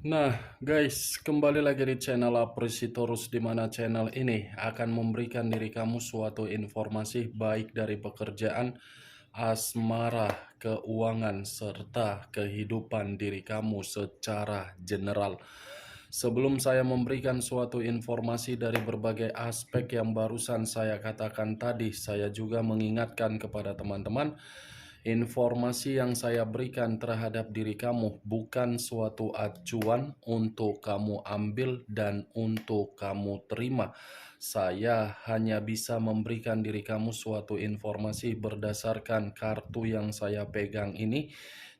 Nah guys, kembali lagi di channel Apresitorus, di mana channel ini akan memberikan diri kamu suatu informasi baik dari pekerjaan, asmara, keuangan, serta kehidupan diri kamu secara general. Sebelum saya memberikan suatu informasi dari berbagai aspek yang barusan saya katakan tadi, saya juga mengingatkan kepada teman-teman, informasi yang saya berikan terhadap diri kamu bukan suatu acuan untuk kamu ambil dan untuk kamu terima. Saya hanya bisa memberikan diri kamu suatu informasi berdasarkan kartu yang saya pegang ini.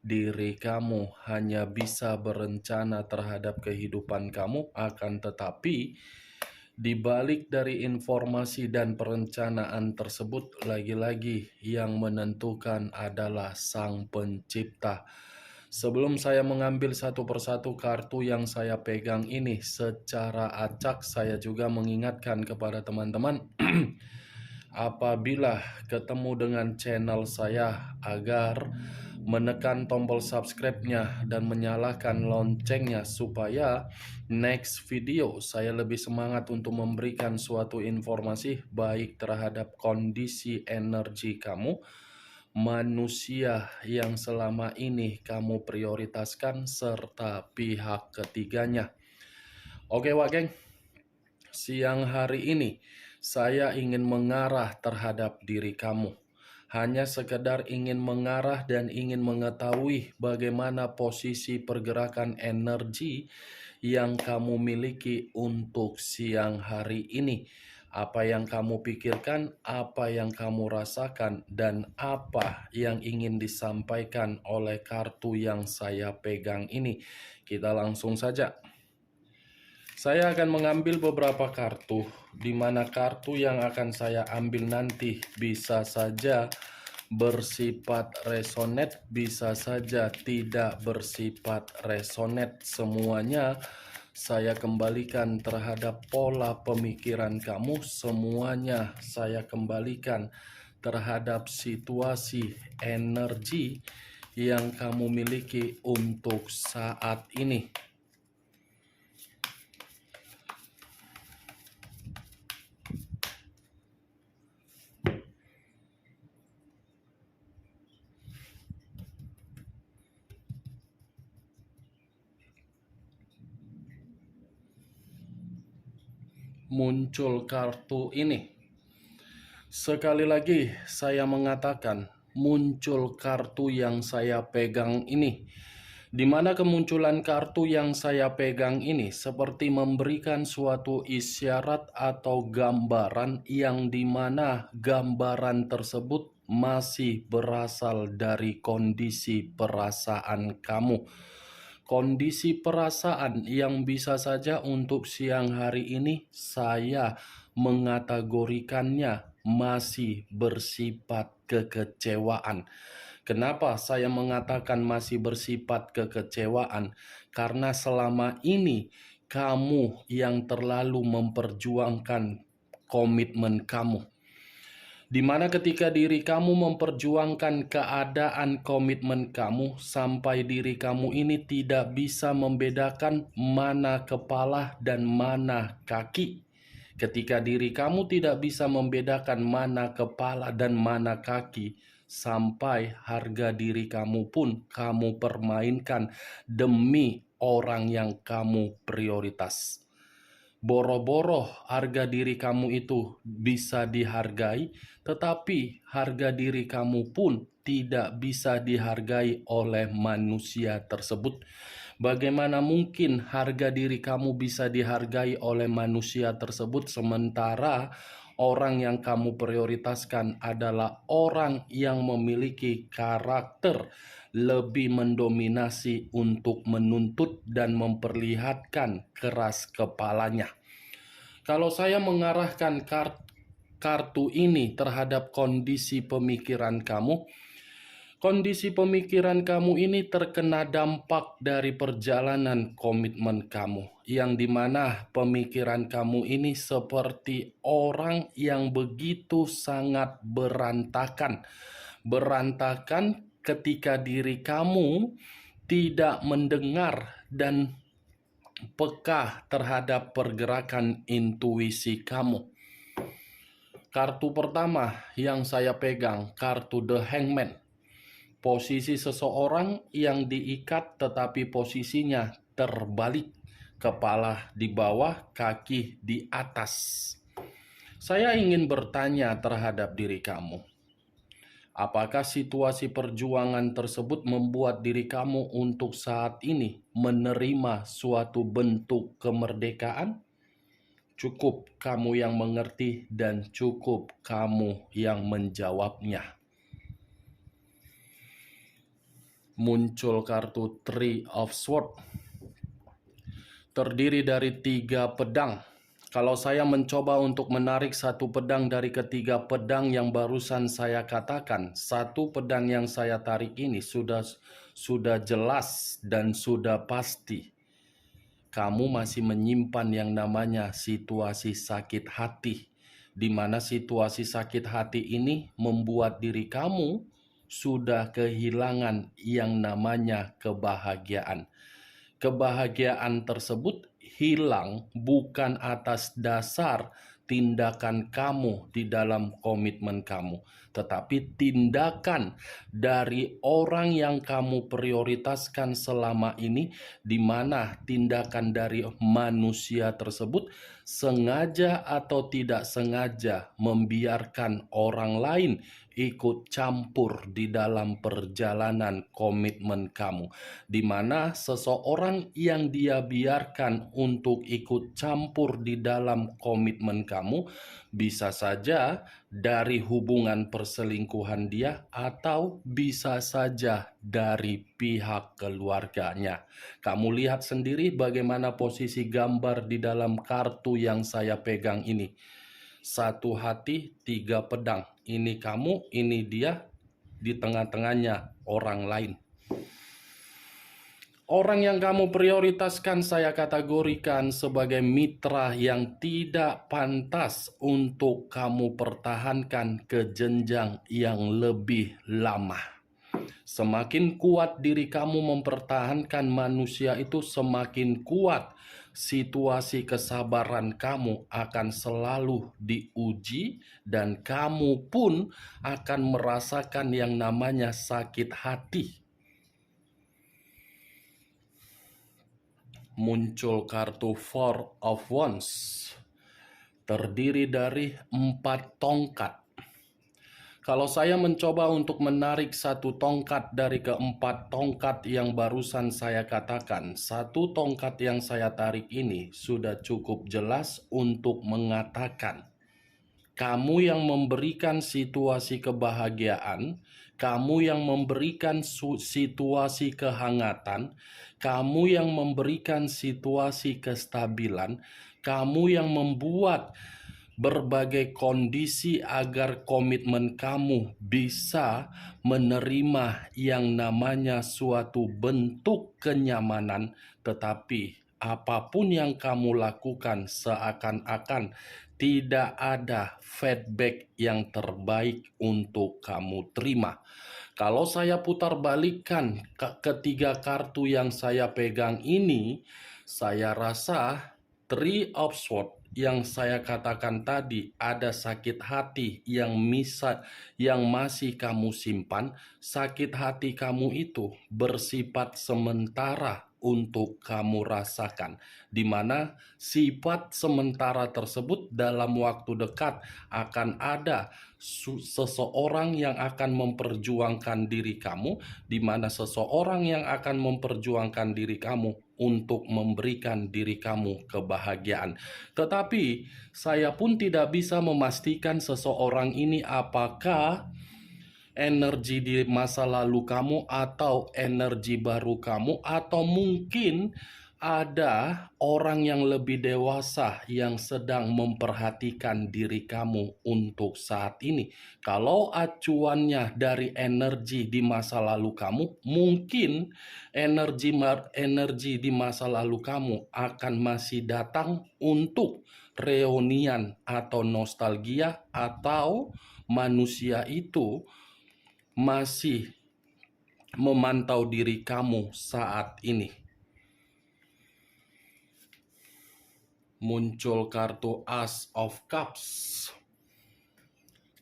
Diri kamu hanya bisa berencana terhadap kehidupan kamu, akan tetapi di balik dari informasi dan perencanaan tersebut, lagi-lagi yang menentukan adalah Sang Pencipta. Sebelum saya mengambil satu persatu kartu yang saya pegang ini secara acak, saya juga mengingatkan kepada teman-teman apabila ketemu dengan channel saya agar menekan tombol subscribe-nya dan menyalakan loncengnya supaya next video saya lebih semangat untuk memberikan suatu informasi baik terhadap kondisi energi kamu, manusia yang selama ini kamu prioritaskan, serta pihak ketiganya. Oke Wak Geng, siang hari ini saya ingin mengarah terhadap diri kamu. Hanya sekedar ingin mengarah dan ingin mengetahui bagaimana posisi pergerakan energi yang kamu miliki untuk siang hari ini. Apa yang kamu pikirkan, apa yang kamu rasakan, dan apa yang ingin disampaikan oleh kartu yang saya pegang ini. Kita langsung saja. Saya akan mengambil beberapa kartu, di mana kartu yang akan saya ambil nanti bisa saja bersifat resonate, bisa saja tidak bersifat resonate. Semuanya saya kembalikan terhadap pola pemikiran kamu, semuanya saya kembalikan terhadap situasi energi yang kamu miliki untuk saat ini. Muncul kartu ini. Sekali lagi saya mengatakan, muncul kartu yang saya pegang ini. Di mana kemunculan kartu yang saya pegang ini seperti memberikan suatu isyarat atau gambaran yang dimana gambaran tersebut masih berasal dari kondisi perasaan kamu. Kondisi perasaan yang bisa saja untuk siang hari ini saya mengategorikannya masih bersifat kekecewaan. Kenapa saya mengatakan masih bersifat kekecewaan? Karena selama ini kamu yang terlalu memperjuangkan komitmen kamu. Di mana ketika diri kamu memperjuangkan keadaan komitmen kamu, sampai diri kamu ini tidak bisa membedakan mana kepala dan mana kaki. Ketika diri kamu tidak bisa membedakan mana kepala dan mana kaki, sampai harga diri kamu pun kamu permainkan demi orang yang kamu prioritas. Boro-boro harga diri kamu itu bisa dihargai, tetapi harga diri kamu pun tidak bisa dihargai oleh manusia tersebut. Bagaimana mungkin harga diri kamu bisa dihargai oleh manusia tersebut sementara orang yang kamu prioritaskan adalah orang yang memiliki karakter lebih mendominasi untuk menuntut dan memperlihatkan keras kepalanya. Kalau saya mengarahkan kartu ini terhadap kondisi pemikiran kamu, kondisi pemikiran kamu ini terkena dampak dari perjalanan komitmen kamu, yang dimana pemikiran kamu ini seperti orang yang begitu sangat berantakan, berantakan ketika diri kamu tidak mendengar dan peka terhadap pergerakan intuisi kamu. Kartu pertama yang saya pegang, kartu The Hangman. Posisi seseorang yang diikat tetapi posisinya terbalik. Kepala di bawah, kaki di atas. Saya ingin bertanya terhadap diri kamu. Apakah situasi perjuangan tersebut membuat diri kamu untuk saat ini menerima suatu bentuk kemerdekaan? Cukup kamu yang mengerti dan cukup kamu yang menjawabnya. Muncul kartu Three of Swords. Terdiri dari 3 pedang. Kalau saya mencoba untuk menarik satu pedang dari ketiga pedang yang barusan saya katakan, satu pedang yang saya tarik ini sudah jelas dan sudah pasti. Kamu masih menyimpan yang namanya situasi sakit hati, di mana situasi sakit hati ini membuat diri kamu sudah kehilangan yang namanya kebahagiaan. Kebahagiaan tersebut hilang bukan atas dasar tindakan kamu di dalam komitmen kamu, tetapi tindakan dari orang yang kamu prioritaskan selama ini, di mana tindakan dari manusia tersebut sengaja atau tidak sengaja membiarkan orang lain ikut campur di dalam perjalanan komitmen kamu, di mana seseorang yang dia biarkan untuk ikut campur di dalam komitmen kamu bisa saja dari hubungan perselingkuhan dia atau bisa saja dari pihak keluarganya. Kamu lihat sendiri bagaimana posisi gambar di dalam kartu yang saya pegang ini. Satu hati, 3 pedang. Ini kamu, ini dia, di tengah-tengahnya orang lain. Orang yang kamu prioritaskan saya kategorikan sebagai mitra yang tidak pantas untuk kamu pertahankan ke jenjang yang lebih lama. Semakin kuat diri kamu mempertahankan manusia itu, semakin kuat situasi kesabaran kamu akan selalu diuji dan kamu pun akan merasakan yang namanya sakit hati. Muncul kartu Four of Wands. Terdiri dari 4 tongkat. Kalau saya mencoba untuk menarik satu tongkat dari keempat tongkat yang barusan saya katakan, satu tongkat yang saya tarik ini sudah cukup jelas untuk mengatakan, kamu yang memberikan situasi kebahagiaan, kamu yang memberikan situasi kehangatan, kamu yang memberikan situasi kestabilan, kamu yang membuat berbagai kondisi agar komitmen kamu bisa menerima yang namanya suatu bentuk kenyamanan, tetapi apapun yang kamu lakukan seakan-akan tidak ada feedback yang terbaik untuk kamu terima. Kalau saya putar balikan ketiga kartu yang saya pegang ini, saya rasa Three of Swords yang saya katakan tadi, ada sakit hati yang masih kamu simpan. Sakit hati kamu itu bersifat sementara untuk kamu rasakan, di mana sifat sementara tersebut dalam waktu dekat akan ada seseorang yang akan memperjuangkan diri kamu, di mana seseorang yang akan memperjuangkan diri kamu untuk memberikan diri kamu kebahagiaan. Tetapi saya pun tidak bisa memastikan seseorang ini apakah energi di masa lalu kamu atau energi baru kamu, atau mungkin ada orang yang lebih dewasa yang sedang memperhatikan diri kamu untuk saat ini. Kalau acuannya dari energi di masa lalu kamu, mungkin energi di masa lalu kamu akan masih datang untuk reunian atau nostalgia, atau manusia itu masih memantau diri kamu saat ini. Muncul kartu Ace of Cups,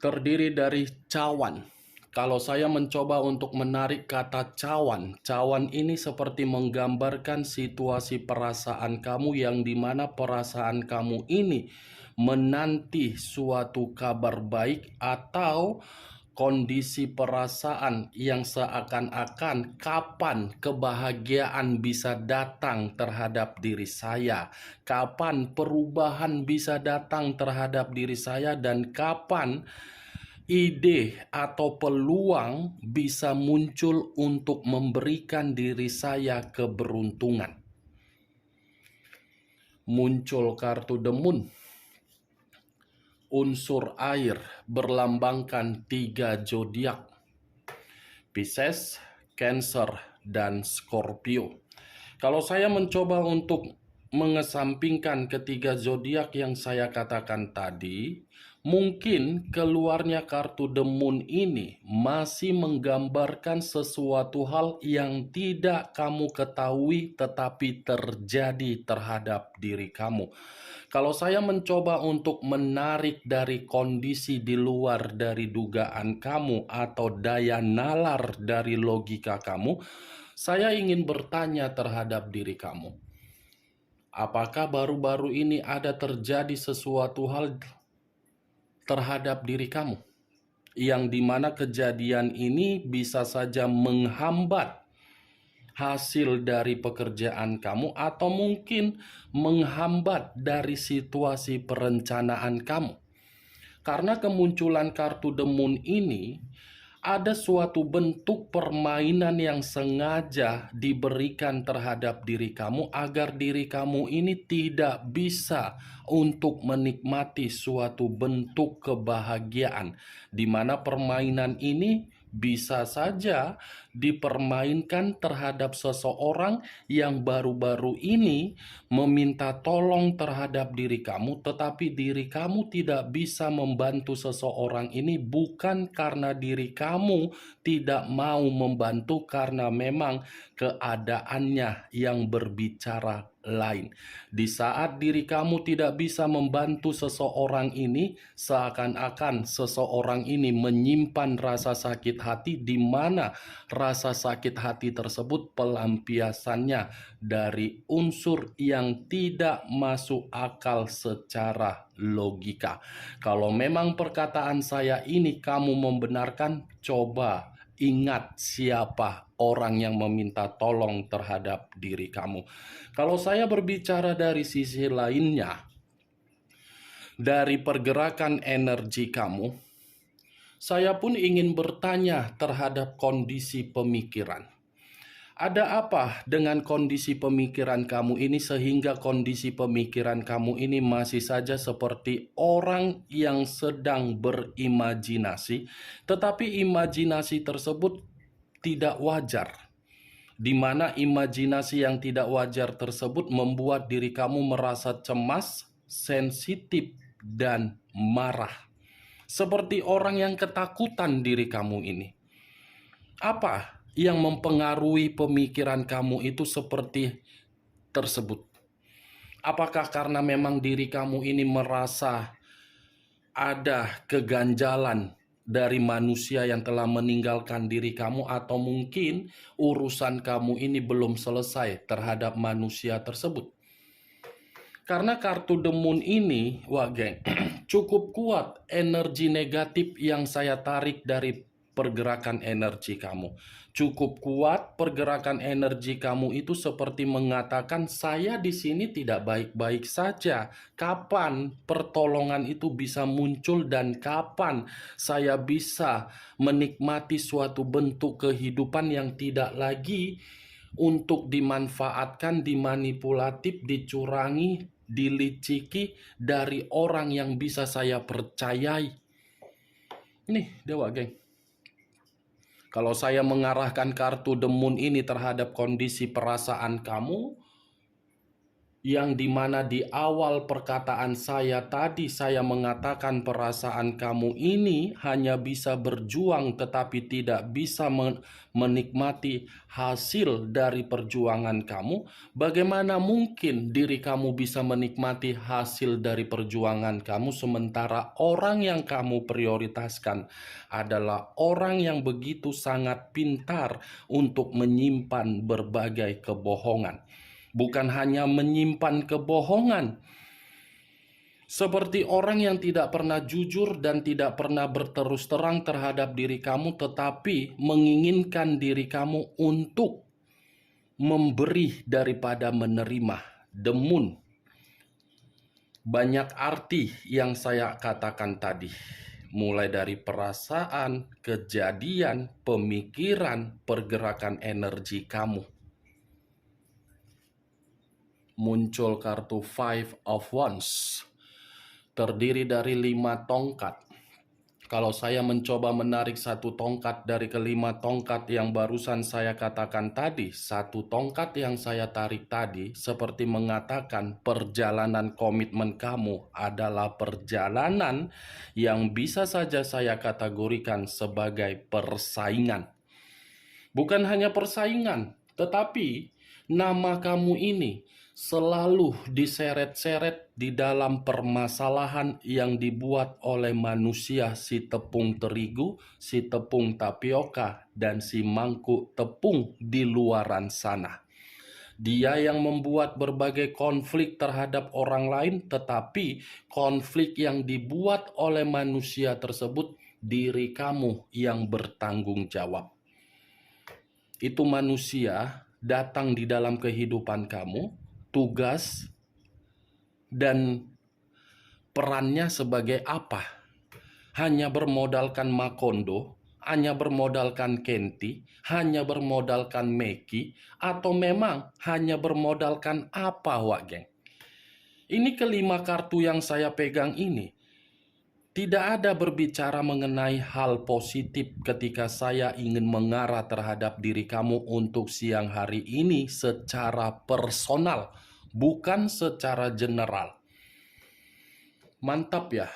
terdiri dari cawan. Kalau saya mencoba untuk menarik kata cawan, cawan ini seperti menggambarkan situasi perasaan kamu yang dimana perasaan kamu ini menanti suatu kabar baik atau kondisi perasaan yang seakan-akan kapan kebahagiaan bisa datang terhadap diri saya, kapan perubahan bisa datang terhadap diri saya, dan kapan ide atau peluang bisa muncul untuk memberikan diri saya keberuntungan. Muncul kartu The Moon, unsur air, berlambangkan 3 zodiak: Pisces, Cancer, dan Scorpio. Kalau saya mencoba untuk mengesampingkan ketiga zodiak yang saya katakan tadi, mungkin keluarnya kartu The Moon ini masih menggambarkan sesuatu hal yang tidak kamu ketahui tetapi terjadi terhadap diri kamu. Kalau saya mencoba untuk menarik dari kondisi di luar dari dugaan kamu atau daya nalar dari logika kamu, saya ingin bertanya terhadap diri kamu. Apakah baru-baru ini ada terjadi sesuatu hal terhadap diri kamu yang dimana kejadian ini bisa saja menghambat hasil dari pekerjaan kamu atau mungkin menghambat dari situasi perencanaan kamu? Karena kemunculan kartu The Moon ini ada suatu bentuk permainan yang sengaja diberikan terhadap diri kamu agar diri kamu ini tidak bisa untuk menikmati suatu bentuk kebahagiaan, di mana permainan ini bisa saja dipermainkan terhadap seseorang yang baru-baru ini meminta tolong terhadap diri kamu, tetapi diri kamu tidak bisa membantu seseorang ini bukan karena diri kamu tidak mau membantu, karena memang keadaannya yang berbicara lain. Di saat diri kamu tidak bisa membantu seseorang ini, seakan-akan seseorang ini menyimpan rasa sakit hati, di mana rasa sakit hati tersebut pelampiasannya dari unsur yang tidak masuk akal secara logika. Kalau memang perkataan saya ini kamu membenarkan, coba ingat siapa orang yang meminta tolong terhadap diri kamu. Kalau saya berbicara dari sisi lainnya, dari pergerakan energi kamu, saya pun ingin bertanya terhadap kondisi pemikiran. Ada apa dengan kondisi pemikiran kamu ini sehingga kondisi pemikiran kamu ini masih saja seperti orang yang sedang berimajinasi, tetapi imajinasi tersebut tidak wajar, di mana imajinasi yang tidak wajar tersebut membuat diri kamu merasa cemas, sensitif, dan marah. Seperti orang yang ketakutan diri kamu ini. Apa yang mempengaruhi pemikiran kamu itu seperti tersebut? Apakah karena memang diri kamu ini merasa ada keganjalan dari manusia yang telah meninggalkan diri kamu, atau mungkin urusan kamu ini belum selesai terhadap manusia tersebut? Karena kartu The Moon ini, wah geng, cukup kuat energi negatif yang saya tarik dari pergerakan energi kamu. Cukup kuat pergerakan energi kamu itu seperti mengatakan, saya di sini tidak baik-baik saja. Kapan pertolongan itu bisa muncul dan kapan saya bisa menikmati suatu bentuk kehidupan yang tidak lagi untuk dimanfaatkan, dimanipulatif, dicurangi, diliciki dari orang yang bisa saya percayai. Nih, dewa geng. Kalau saya mengarahkan kartu The Moon ini terhadap kondisi perasaan kamu, yang dimana di awal perkataan saya tadi saya mengatakan perasaan kamu ini hanya bisa berjuang tetapi tidak bisa menikmati hasil dari perjuangan kamu. Bagaimana mungkin diri kamu bisa menikmati hasil dari perjuangan kamu sementara orang yang kamu prioritaskan adalah orang yang begitu sangat pintar untuk menyimpan berbagai kebohongan. Bukan hanya menyimpan kebohongan, seperti orang yang tidak pernah jujur dan tidak pernah berterus terang terhadap diri kamu, tetapi menginginkan diri kamu untuk memberi daripada menerima. Demun. Banyak arti yang saya katakan tadi. Mulai dari perasaan, kejadian, pemikiran, pergerakan energi kamu. Muncul kartu Five of Wands, terdiri dari 5 tongkat. Kalau saya mencoba menarik satu tongkat dari kelima tongkat yang barusan saya katakan tadi, satu tongkat yang saya tarik tadi seperti mengatakan perjalanan komitmen kamu adalah perjalanan yang bisa saja saya kategorikan sebagai persaingan. Bukan hanya persaingan, tetapi nama kamu ini selalu diseret-seret di dalam permasalahan yang dibuat oleh manusia, si tepung terigu, si tepung tapioka, dan si mangkuk tepung di luaran sana. Dia yang membuat berbagai konflik terhadap orang lain, tetapi konflik yang dibuat oleh manusia tersebut, diri kamu yang bertanggung jawab. Itu manusia datang di dalam kehidupan kamu, tugas dan perannya sebagai apa? Hanya bermodalkan Makondo, hanya bermodalkan Kenti, hanya bermodalkan Meki, atau memang hanya bermodalkan apa, Wak Geng? Ini kelima kartu yang saya pegang ini. Tidak ada berbicara mengenai hal positif ketika saya ingin mengarah terhadap diri kamu untuk siang hari ini secara personal, bukan secara general. Mantap ya.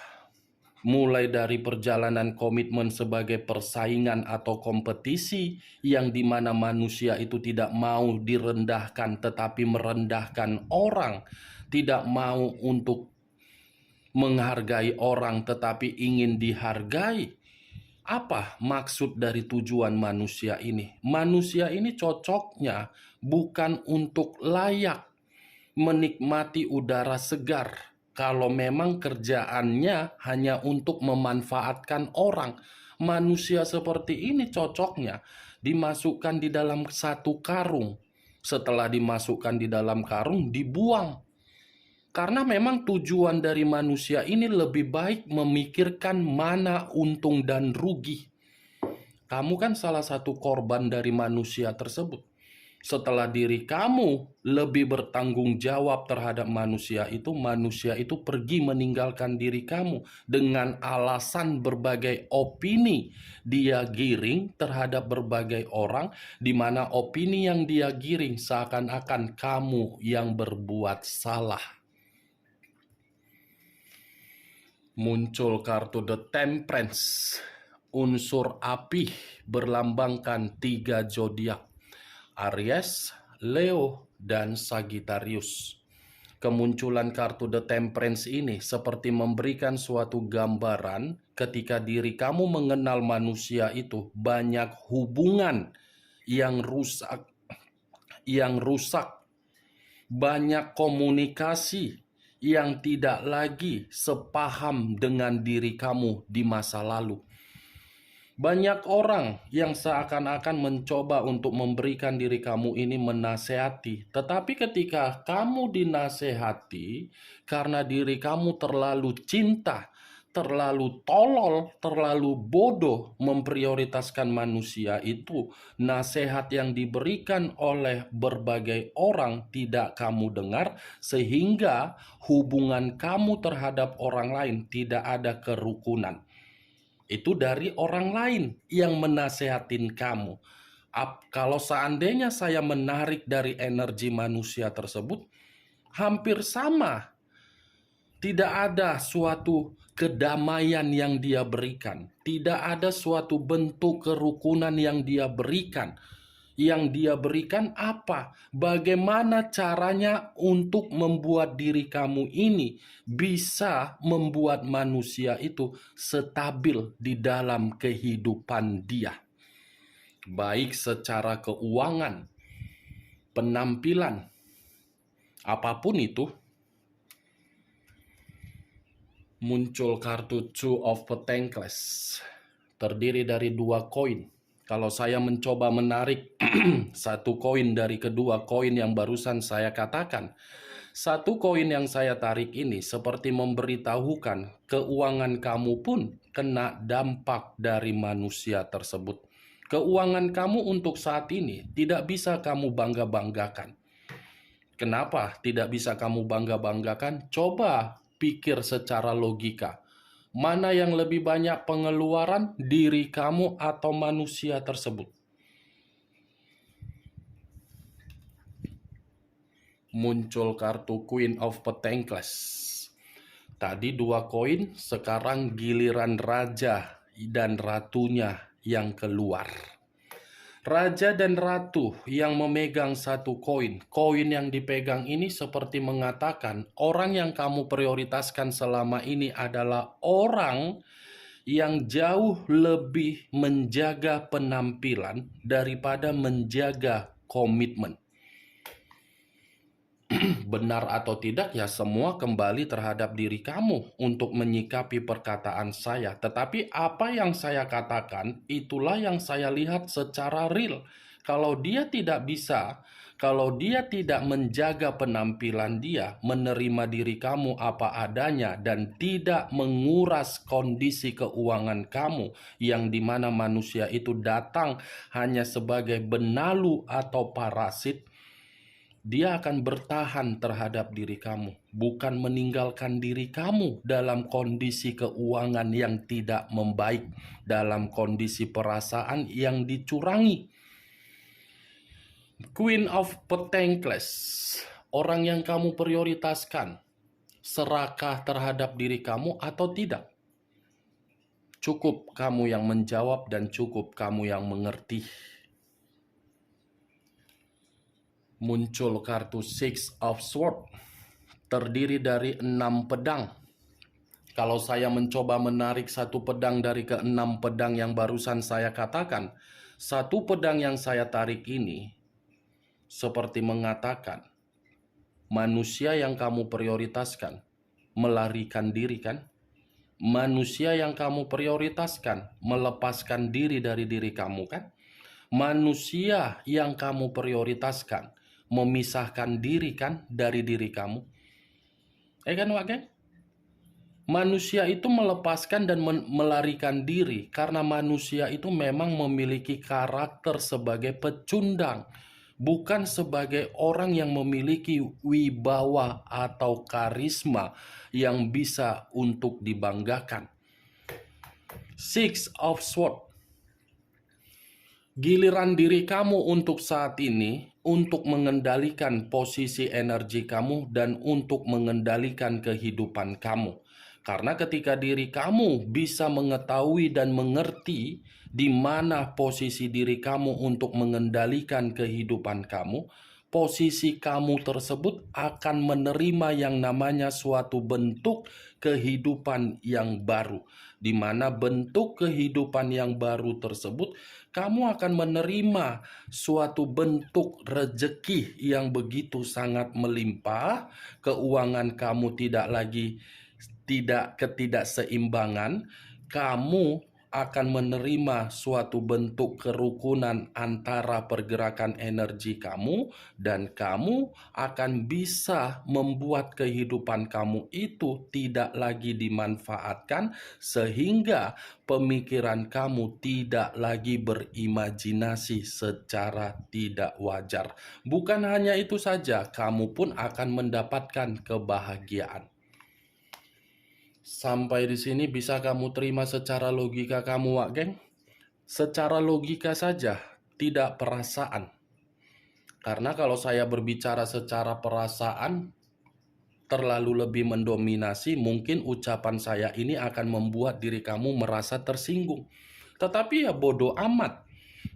Mulai dari perjalanan komitmen sebagai persaingan atau kompetisi yang dimana manusia itu tidak mau direndahkan tetapi merendahkan orang, tidak mau untuk menghargai orang tetapi ingin dihargai. Apa maksud dari tujuan manusia ini? Manusia ini cocoknya bukan untuk layak menikmati udara segar. Kalau memang kerjaannya hanya untuk memanfaatkan orang, manusia seperti ini cocoknya dimasukkan di dalam satu karung. Setelah dimasukkan di dalam karung, dibuang. Karena memang tujuan dari manusia ini lebih baik memikirkan mana untung dan rugi. Kamu kan salah satu korban dari manusia tersebut. Setelah diri kamu lebih bertanggung jawab terhadap manusia itu pergi meninggalkan diri kamu dengan alasan berbagai opini dia giring terhadap berbagai orang, di mana opini yang dia giring seakan-akan kamu yang berbuat salah. Muncul kartu The Temperance, unsur api berlambangkan 3 zodiak, Aries, Leo, dan Sagittarius. Kemunculan kartu The Temperance ini seperti memberikan suatu gambaran ketika diri kamu mengenal manusia itu banyak hubungan yang rusak, banyak komunikasi yang tidak lagi sepaham dengan diri kamu di masa lalu. Banyak orang yang seakan-akan mencoba untuk memberikan diri kamu ini menasehati. Tetapi ketika kamu dinasehati, karena diri kamu terlalu cinta, terlalu tolol, terlalu bodoh memprioritaskan manusia itu, nasihat yang diberikan oleh berbagai orang tidak kamu dengar, sehingga hubungan kamu terhadap orang lain tidak ada kerukunan. Itu dari orang lain yang menasehatin kamu. Kalau seandainya saya menarik dari energi manusia tersebut, hampir sama. Tidak ada suatu kedamaian yang dia berikan. Tidak ada suatu bentuk kerukunan yang dia berikan. Yang dia berikan apa? Bagaimana caranya untuk membuat diri kamu ini bisa membuat manusia itu stabil di dalam kehidupan dia. Baik secara keuangan, penampilan, apapun itu. Muncul kartu Two of Pentacles, terdiri dari 2 koin. Kalau saya mencoba menarik satu koin dari kedua koin yang barusan saya katakan, satu koin yang saya tarik ini seperti memberitahukan keuangan kamu pun kena dampak dari manusia tersebut. Keuangan kamu untuk saat ini tidak bisa kamu bangga-banggakan. Kenapa tidak bisa kamu bangga-banggakan? Coba pikir secara logika. Mana yang lebih banyak pengeluaran, diri kamu atau manusia tersebut? Muncul kartu Queen of Pentacles. Tadi 2 koin, sekarang giliran raja dan ratunya yang keluar. Raja dan ratu yang memegang satu koin. Koin yang dipegang ini seperti mengatakan orang yang kamu prioritaskan selama ini adalah orang yang jauh lebih menjaga penampilan daripada menjaga komitmen. Benar atau tidak ya semua kembali terhadap diri kamu untuk menyikapi perkataan saya. Tetapi apa yang saya katakan itulah yang saya lihat secara real. Kalau dia tidak bisa, kalau dia tidak menjaga penampilan dia, menerima diri kamu apa adanya dan tidak menguras kondisi keuangan kamu yang dimana manusia itu datang hanya sebagai benalu atau parasit, dia akan bertahan terhadap diri kamu, bukan meninggalkan diri kamu dalam kondisi keuangan yang tidak membaik, dalam kondisi perasaan yang dicurangi. Queen of Pentacles, orang yang kamu prioritaskan, serakah terhadap diri kamu atau tidak? Cukup kamu yang menjawab dan cukup kamu yang mengerti. Muncul kartu Six of Swords, terdiri dari 6 pedang. Kalau saya mencoba menarik satu pedang dari ke-6 pedang yang barusan saya katakan, satu pedang yang saya tarik ini seperti mengatakan, manusia yang kamu prioritaskan melarikan diri kan? Manusia yang kamu prioritaskan melepaskan diri dari diri kamu kan? Manusia yang kamu prioritaskan memisahkan diri kan dari diri kamu. Kan Wak Geng? Manusia itu melepaskan dan melarikan diri karena manusia itu memang memiliki karakter sebagai pecundang, bukan sebagai orang yang memiliki wibawa atau karisma yang bisa untuk dibanggakan. Six of Swords. Giliran diri kamu untuk saat ini untuk mengendalikan posisi energi kamu dan untuk mengendalikan kehidupan kamu. Karena ketika diri kamu bisa mengetahui dan mengerti di mana posisi diri kamu untuk mengendalikan kehidupan kamu, posisi kamu tersebut akan menerima yang namanya suatu bentuk kehidupan yang baru. Di mana bentuk kehidupan yang baru tersebut, kamu akan menerima suatu bentuk rejeki yang begitu sangat melimpah. Keuangan kamu tidak lagi ketidakseimbangan. Kamu akan menerima suatu bentuk kerukunan antara pergerakan energi kamu, dan kamu akan bisa membuat kehidupan kamu itu tidak lagi dimanfaatkan, sehingga pemikiran kamu tidak lagi berimajinasi secara tidak wajar. Bukan hanya itu saja, kamu pun akan mendapatkan kebahagiaan. Sampai di sini bisa kamu terima secara logika kamu, Wak Geng? Secara logika saja, tidak perasaan. Karena kalau saya berbicara secara perasaan, terlalu lebih mendominasi, mungkin ucapan saya ini akan membuat diri kamu merasa tersinggung. Tetapi ya bodoh amat.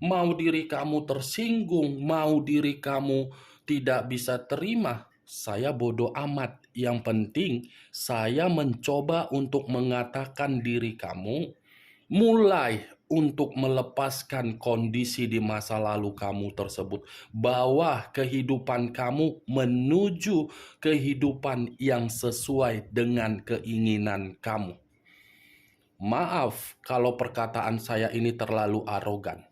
Mau diri kamu tersinggung, mau diri kamu tidak bisa terima, saya bodoh amat. Yang penting saya mencoba untuk mengatakan diri kamu mulai untuk melepaskan kondisi di masa lalu kamu tersebut, bawa kehidupan kamu menuju kehidupan yang sesuai dengan keinginan kamu. Maaf kalau perkataan saya ini terlalu arogan,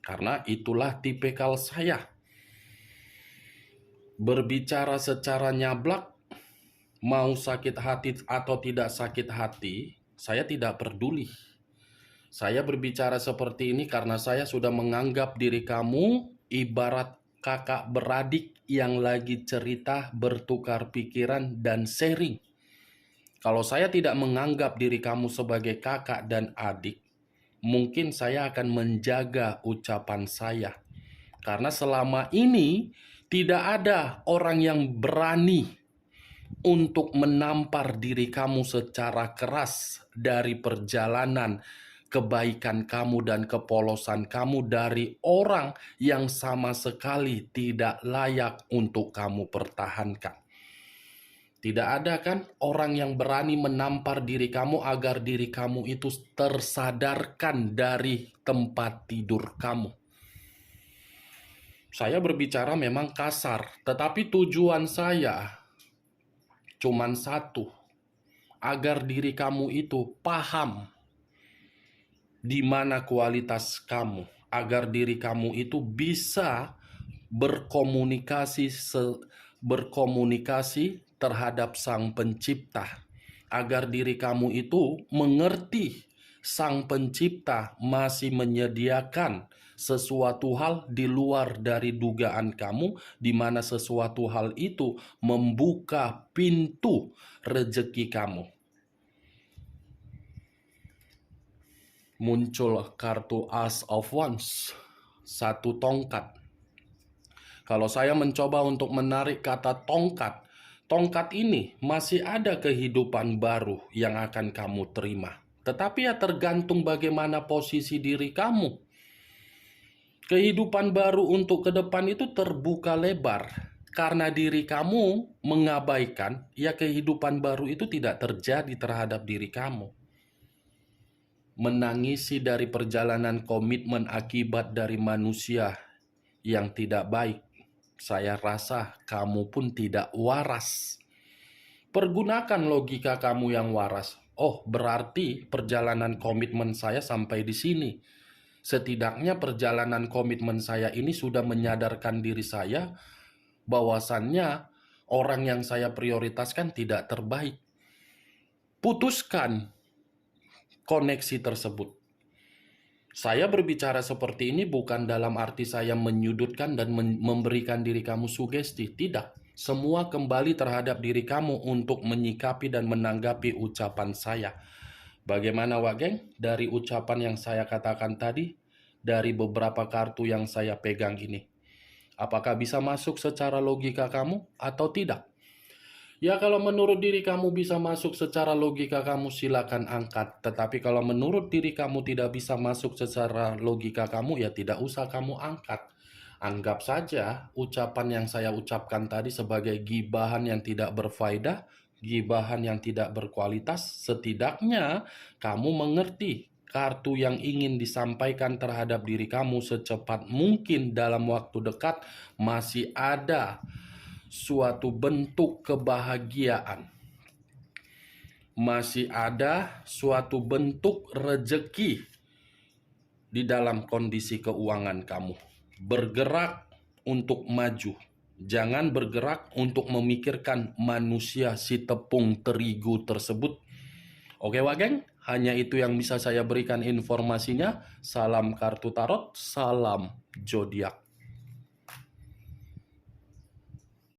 karena itulah tipikal saya. Berbicara secara nyablak, mau sakit hati atau tidak sakit hati, saya tidak peduli. Saya berbicara seperti ini karena saya sudah menganggap diri kamu ibarat kakak beradik yang lagi cerita, bertukar pikiran, dan sharing. Kalau saya tidak menganggap diri kamu sebagai kakak dan adik, mungkin saya akan menjaga ucapan saya. Karena selama ini tidak ada orang yang berani untuk menampar diri kamu secara keras dari perjalanan kebaikan kamu dan kepolosan kamu dari orang yang sama sekali tidak layak untuk kamu pertahankan. Tidak ada kan orang yang berani menampar diri kamu agar diri kamu itu tersadarkan dari tempat tidur kamu. Saya berbicara memang kasar, tetapi tujuan saya cuman satu, agar diri kamu itu paham di mana kualitas kamu, agar diri kamu itu bisa berkomunikasi terhadap Sang Pencipta, agar diri kamu itu mengerti Sang Pencipta masih menyediakan sesuatu hal di luar dari dugaan kamu, di mana sesuatu hal itu membuka pintu rezeki kamu. Muncul kartu Ace of Wands, satu tongkat. Kalau saya mencoba untuk menarik kata tongkat, tongkat ini masih ada kehidupan baru yang akan kamu terima. Tetapi ya tergantung bagaimana posisi diri kamu. Kehidupan baru untuk ke depan itu terbuka lebar. Karena diri kamu mengabaikan, ya kehidupan baru itu tidak terjadi terhadap diri kamu. Menangisi dari perjalanan komitmen akibat dari manusia yang tidak baik, saya rasa kamu pun tidak waras. Pergunakan logika kamu yang waras. Oh, berarti perjalanan komitmen saya sampai di sini. Setidaknya perjalanan komitmen saya ini sudah menyadarkan diri saya bahwasannya orang yang saya prioritaskan tidak terbaik. Putuskan koneksi tersebut. Saya berbicara seperti ini bukan dalam arti saya menyudutkan dan memberikan diri kamu sugesti. Tidak. Semua kembali terhadap diri kamu untuk menyikapi dan menanggapi ucapan saya. Bagaimana Wak Geng? Dari ucapan yang saya katakan tadi, dari beberapa kartu yang saya pegang ini, apakah bisa masuk secara logika kamu atau tidak? Ya kalau menurut diri kamu bisa masuk secara logika kamu silakan angkat. Tetapi kalau menurut diri kamu tidak bisa masuk secara logika kamu ya tidak usah kamu angkat. Anggap saja ucapan yang saya ucapkan tadi sebagai gibahan yang tidak berfaedah, gibahan yang tidak berkualitas. Setidaknya kamu mengerti kartu yang ingin disampaikan terhadap diri kamu secepat mungkin dalam waktu dekat masih ada suatu bentuk kebahagiaan, masih ada suatu bentuk rejeki di dalam kondisi keuangan kamu. Bergerak untuk maju, jangan bergerak untuk memikirkan manusia si tepung terigu tersebut. Oke Wak Geng, hanya itu yang bisa saya berikan informasinya. Salam kartu tarot, salam zodiak.